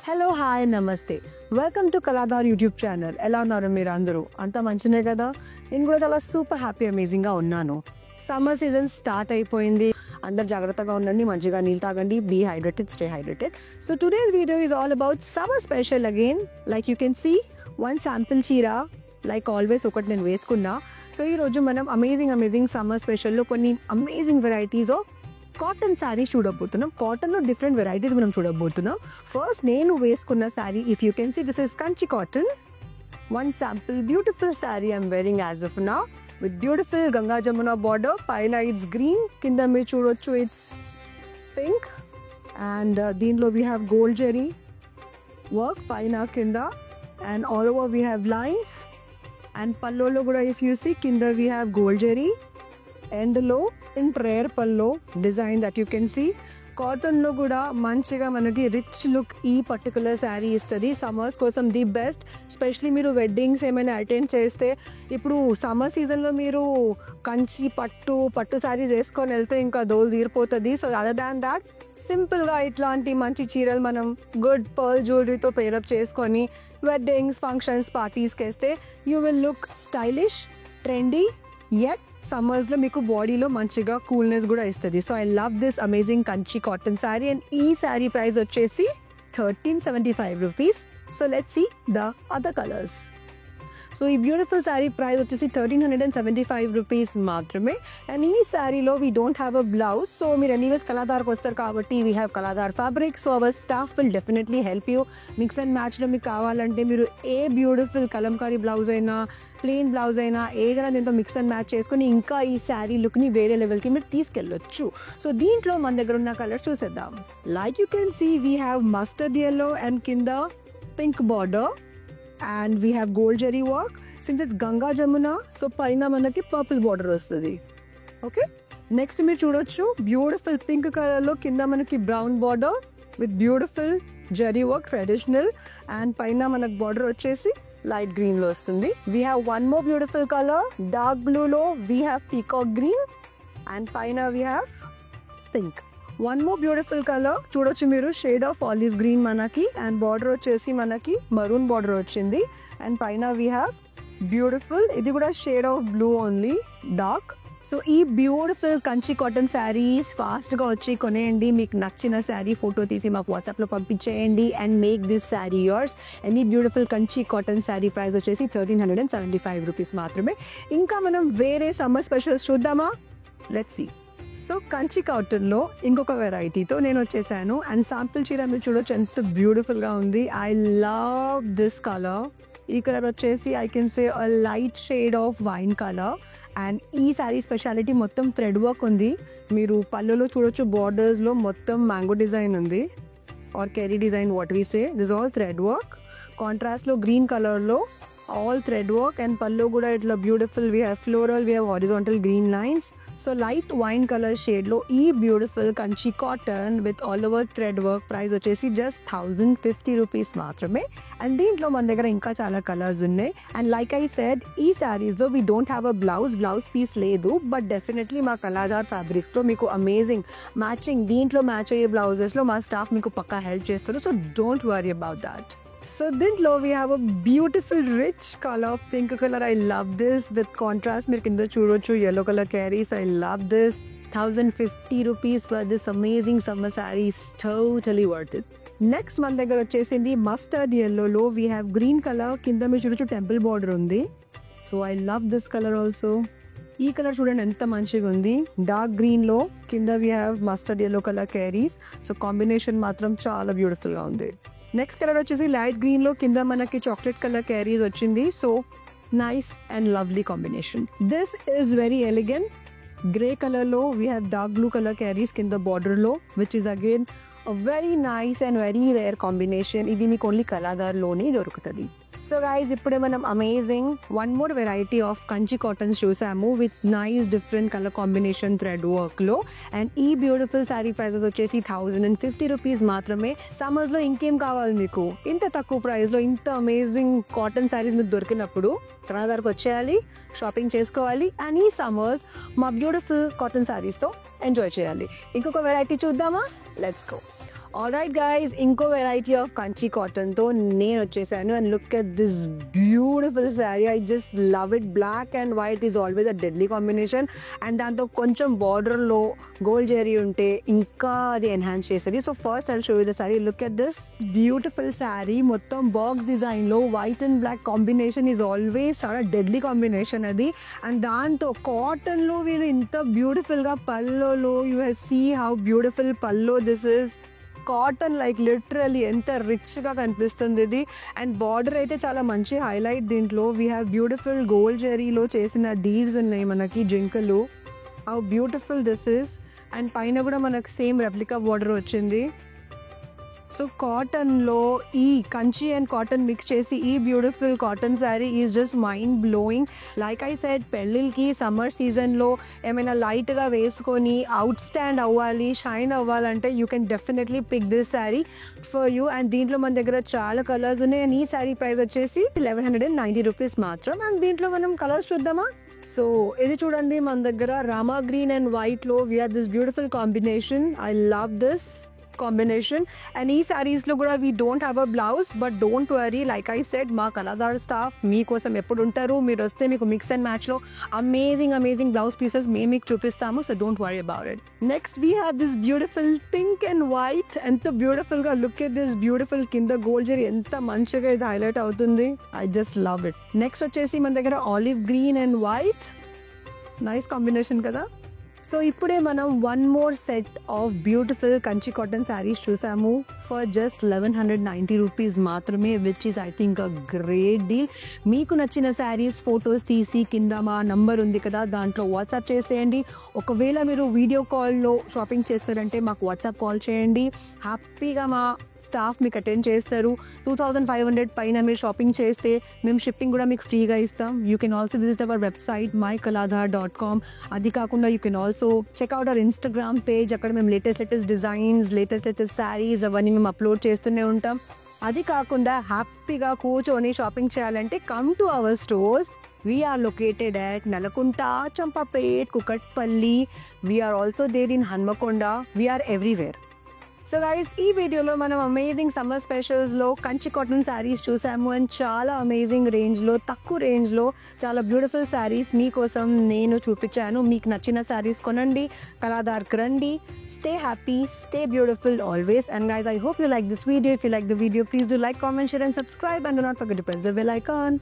Hello hi నమస్తే welcome to Kaladhar YouTube channel. ఎలా ఉన్నారు మీరు అందరూ? అంతా మంచినే కదా? నేను కూడా చాలా సూపర్ హ్యాపీ అమేజింగ్గా ఉన్నాను. సమ్మర్ సీజన్ స్టార్ట్ అయిపోయింది. అందరు జాగ్రత్తగా ఉండండి, మంచిగా నీళ్ళు తాగండి, be hydrated, stay hydrated. So today's video is all about summer special again. Like you can see one sample చీర లైక్ ఆల్వేస్ ఒకటి నేను వేసుకున్నా. సో ఈరోజు మనం అమేజింగ్ సమ్మర్ స్పెషల్లో కొన్ని amazing varieties of cotton sari చూడబోతున్నాం. కాటన్లో డిఫరెంట్ వెరైటీస్ మనం చూడబోతున్నాం. ఫస్ట్ నేను వేసుకున్న sari, if you can see, this is Kanchi cotton. One sample beautiful sari I'm wearing as of now with beautiful Ganga Jamuna border. పైన ఇట్స్ గ్రీన్, కింద మీరు చూడొచ్చు ఇట్స్ పింక్, అండ్ దీనిలో we have gold zari work పైన కింద, and all over we have lines. And పల్లోలో కూడా if you see, కింద వీ హ్యావ్ గోల్డ్ జెరీ, ఎండ్లో ఇన్ ప్రేయర్ పల్లో design that you can see. కాటన్లో కూడా మంచిగా మనకి రిచ్ లుక్ ఈ పర్టికులర్ శారీ ఇస్తుంది. సమ్మర్స్ కోసం ది బెస్ట్. స్పెషలీ మీరు వెడ్డింగ్స్ ఏమైనా అటెండ్ చేస్తే, ఇప్పుడు సమ్మర్ సీజన్లో మీరు కంచి పట్టు శారీస్ వేసుకొని వెళ్తే ఇంకా దోలు తీరిపోతుంది. సో అదర్ దాన్ దాట్ సింపుల్గా ఇట్లాంటి మంచి చీరలు మనం గుడ్ పర్ల్ జ్యువెలరీతో పేరప్ చేసుకొని వెడ్డింగ్స్, ఫంక్షన్స్, పార్టీస్కి వేస్తే you will look stylish, trendy, yet సమ్మర్స్లో మీకు బాడీలో మంచిగా కూల్నెస్ కూడా ఇస్తుంది. So I love this amazing Kanchi cotton sari. And ఈ శారీ ప్రైస్ వచ్చేసి 1375 rupees. So let's see the other colours. So ఈ బ్యూటిఫుల్ శారీ ప్రైస్ వచ్చేసి 1375 రూపీస్ మాత్రమే. అండ్ ఈ శారీలో we don't have a blouse. So మీరు ఎనీవేస్ కళాదార్కి వస్తారు కాబట్టి we have Kaladar fabric. So our staff will definitely help you. Mix and మ్యాచ్లో మీకు కావాలంటే మీరు ఏ బ్యూటిఫుల్ కలంకారీ బ్లౌజ్ అయినా, ప్లెయిన్ బ్లౌజ్ అయినా, ఏదైనా దీంతో మిక్స్ అండ్ మ్యాచ్ చేసుకుని ఇంకా ఈ శారీ లుక్ని వేరే లెవెల్కి మీరు తీసుకెళ్ళొచ్చు. సో దీంట్లో మన దగ్గర ఉన్న కలర్ చూసేద్దాం. Like you can see, we have mustard yellow and కింద pink border, and we have gold zari work. Since it's Ganga Jamuna, so పైన మనకి పర్పుల్ బార్డర్ వస్తుంది. ఓకే, నెక్స్ట్ మీరు చూడొచ్చు బ్యూటిఫుల్ పింక్ కలర్లో కింద మనకి brown border with beautiful zari work traditional, and పైన మనకు బార్డర్ వచ్చేసి లైట్ గ్రీన్లో వస్తుంది. We have one more beautiful colour dark బ్లూలో we have peacock green, and పైన we have pink. One more beautiful colour చూడొచ్చు మీరు, షేడ్ ఆఫ్ ఆలివ్ గ్రీన్ మనకి, అండ్ బార్డర్ వచ్చేసి మనకి మరూన్ బార్డర్ వచ్చింది. అండ్ పైన వీ హ్యావ్ బ్యూటిఫుల్, ఇది కూడా shade of blue only, dark. So ఈ బ్యూటిఫుల్ కంచి కాటన్ శారీస్ ఫాస్ట్గా వచ్చి కొనేయండి. మీకు నచ్చిన శారీ ఫోటో తీసి మాకు వాట్సాప్లో పంపించేయండి and make this sari yours. Any beautiful Kanchi cotton sari price వచ్చేసి 1375 రూపీస్ మాత్రమే. ఇంకా మనం వేరే సమ్మర్ స్పెషల్స్ చూద్దామా? Let's see. సో కంచి కాటన్లో ఇంకొక వెరైటీతో నేను వచ్చేసాను. అండ్ శాంపిల్ చీర మీరు చూడొచ్చు ఎంత బ్యూటిఫుల్గా ఉంది. I love this colour. ఈ కలర్ వచ్చేసి I can say a light shade of wine colour. And ఈ శారీ స్పెషాలిటీ మొత్తం థ్రెడ్ వర్క్ ఉంది. మీరు పళ్ళులో చూడొచ్చు, బార్డర్స్లో మొత్తం మ్యాంగో డిజైన్ ఉంది, or keri design what we say. This all thread work. కాంట్రాస్ట్లో గ్రీన్ కలర్లో ఆల్ థ్రెడ్ వర్క్, అండ్ పళ్ళు కూడా ఇట్లా beautiful. We have floral, we have horizontal green lines. So light wine colour షేడ్లో ఈ beautiful Kanchi cotton with all over thread work price వచ్చేసి just 1050 rupees మాత్రమే. And దీంట్లో మన దగ్గర ఇంకా చాలా కలర్స్ ఉన్నాయి. అండ్ లైక్ ఐ సెడ్, ఈ శారీస్లో we don't have a blouse piece లేదు, బట్ డెఫినెట్లీ మా కళాదార్ ఫ్యాబ్రిక్స్లో మీకు అమేజింగ్ మ్యాచింగ్, దీంట్లో మ్యాచ్ అయ్యే బ్లౌజెస్లో మా స్టాఫ్ మీకు పక్కా హెల్ప్ చేస్తారు. So don't worry about that. So దీంట్లో we have a beautiful rich color, pink color. I love this with contrast. మీరు కింద చూడొచ్చు yellow color carries. I love this. 1050 rupees for this amazing summer saree is totally worth it. Next మన దగ్గర వచ్చేసింది mustard yellowలో we have green color. కింద మీరు చూడొచ్చు టెంపుల్ బార్డర్ ఉంది. So I love this color also. ఈ కలర్ చూడండి ఎంత మంచిగా ఉంది. డార్క్ గ్రీన్లో కింద we have mustard yellow color carries. So combination మాత్రం చాలా బ్యూటిఫుల్గా ఉంది. నెక్స్ట్ కలర్ వచ్చేసి లైట్ గ్రీన్లో కింద మనకి చాక్లెట్ కలర్ క్యారీస్ వచ్చింది. So nice and lovely combination. This is very elegant. Grey కలర్లో we have dark blue colour carries కింద బార్డర్లో, which is again a very nice and very rare combination. ఇది మీకు ఓన్లీ కళాదార్లోనే దొరుకుతుంది. సో గైజ్, ఇప్పుడే మనం amazing one more variety of Kanchi cottons చూసాము with nice different colour combination thread వర్క్లో. అండ్ ఈ బ్యూటిఫుల్ శారీ ప్రైజెస్ వచ్చేసి 1050 రూపీస్ మాత్రమే. సమ్మర్స్లో ఇంకేం కావాలి మీకు? ఇంత తక్కువ ప్రైస్లో ఇంత అమేజింగ్ కాటన్ శారీస్ మీకు దొరికినప్పుడు కళాదార్కి వచ్చేయాలి, షాపింగ్ చేసుకోవాలి, అండ్ ఈ సమ్మర్స్ మా బ్యూటిఫుల్ కాటన్ శారీస్తో ఎంజాయ్ చేయాలి. ఇంకొక వెరైటీ చూద్దామా? Let's go. ఆల్రైట్ గైస్, ఇంకో వెరైటీ ఆఫ్ కంచి కాటన్తో నేను వచ్చేసాను. And look at this beautiful sari. I just love it. Black and white is always a deadly combination. And దాంతో కొంచెం బార్డర్లో గోల్డ్ జెరీ ఉంటే ఇంకా అది ఎన్హాన్స్ చేస్తుంది. So first I show you the sari. Look at this beautiful sari. మొత్తం బాక్స్ డిజైన్లో white and black combination is always చాలా డెడ్లీ కాంబినేషన్ అది. అండ్ దాంతో కాటన్లో వీళ్ళు ఇంత బ్యూటిఫుల్గా పల్లోలో you have see how beautiful pallu this is. Cotton like literally ఎంత రిచ్గా కనిపిస్తుంది ఇది. అండ్ బార్డర్ అయితే చాలా మంచి హైలైట్. దీంట్లో వీ హ్యావ్ బ్యూటిఫుల్ గోల్డ్ జెరీలో చేసిన డీడ్స్ ఉన్నాయి మనకి, జింకలు. How beautiful this is. And పైన కూడా మనకు సేమ్ రెప్లికా బార్డర్ వచ్చింది. సో కాటన్లో ఈ కంచి అండ్ కాటన్ మిక్స్ చేసి ఈ beautiful cotton sari is just mind blowing. Like I said, పెళ్ళిళ్ళకి సమ్మర్ సీజన్లో ఏమైనా లైట్గా వేసుకొని అవుట్ స్టాండ్ అవ్వాలి, షైన్ అవ్వాలంటే you can definitely pick this sari for you. And దీంట్లో మన దగ్గర చాలా కలర్స్ ఉన్నాయి. అండ్ ఈ శారీ ప్రైస్ వచ్చేసి 1190 రూపీస్ మాత్రం. అండ్ దీంట్లో మనం కలర్స్ చూద్దామా? సో ఇది చూడండి, మన దగ్గర రామా గ్రీన్ అండ్ వైట్లో we are this beautiful combination. I love this combination. And ఈ శారీస్లో కూడా we don't have a blouse, but don't worry. Like I said, మా కళాదార్ స్టాఫ్ మీకోసం ఎప్పుడు ఉంటారు. మీరు వస్తే మీకు మిక్స్ అండ్ మ్యాచ్లో అమేజింగ్ బ్లౌజ్ పీసెస్ మేము మీకు చూపిస్తాము. So don't worry about it. Next we have this beautiful pink and white. ఎంత బ్యూటిఫుల్గా, లుక్ ఎట్ దిస్ బ్యూటిఫుల్. కింద గోల్డ్ జరీ ఎంత మంచిగా ఇది హైలైట్ అవుతుంది. I just love it. Next వచ్చేసి మన దగ్గర olive green and white. Nice combination కదా. సో ఇప్పుడే మనం one more set of beautiful Kanchi cotton saris చూసాము ఫర్ జస్ట్ 1190 రూపీస్ మాత్రమే, which is I think a great deal. మీకు నచ్చిన శారీస్ ఫొటోస్ తీసి కింద మా నంబర్ ఉంది కదా, దాంట్లో వాట్సాప్ చేసేయండి. ఒకవేళ మీరు వీడియో కాల్లో షాపింగ్ చేస్తారంటే మాకు వాట్సాప్ కాల్ చేయండి. హ్యాపీగా మా స్టాఫ్ మీకు అటెండ్ చేస్తారు. 2500 పైన మీరు షాపింగ్ చేస్తే మేము షిప్పింగ్ కూడా మీకు ఫ్రీగా ఇస్తాం. You can also visit our website mykaladhar.com. అది కాకుండా you can also check out our Instagram page. అక్కడ మేము లేటెస్ట్ డిజైన్స్, లేటెస్ట్ శారీస్ అవన్నీ మేము అప్లోడ్ చేస్తూనే ఉంటాం. అది కాకుండా హ్యాపీగా కూర్చొని షాపింగ్ చేయాలంటే come to our stores. We are located at Nalakunta, Champapet, Kukatpalli. We are also there in Hanmakonda. We are everywhere. So guys, ఈ వీడియోలో మనం అమేజింగ్ సమ్మర్ స్పెషల్స్లో కంచి కాటన్ శారీస్ చూసాము. అండ్ చాలా అమేజింగ్ రేంజ్లో, తక్కువ రేంజ్లో చాలా బ్యూటిఫుల్ శారీస్ మీకోసం నేను చూపించాను. మీకు నచ్చిన శారీస్ కొనండి, కళాదార్కి రండి. Stay happy, stay beautiful always. And guys, I hope you like this video. If you like the video, please do like, comment, share and subscribe. And do not forget to press the bell icon.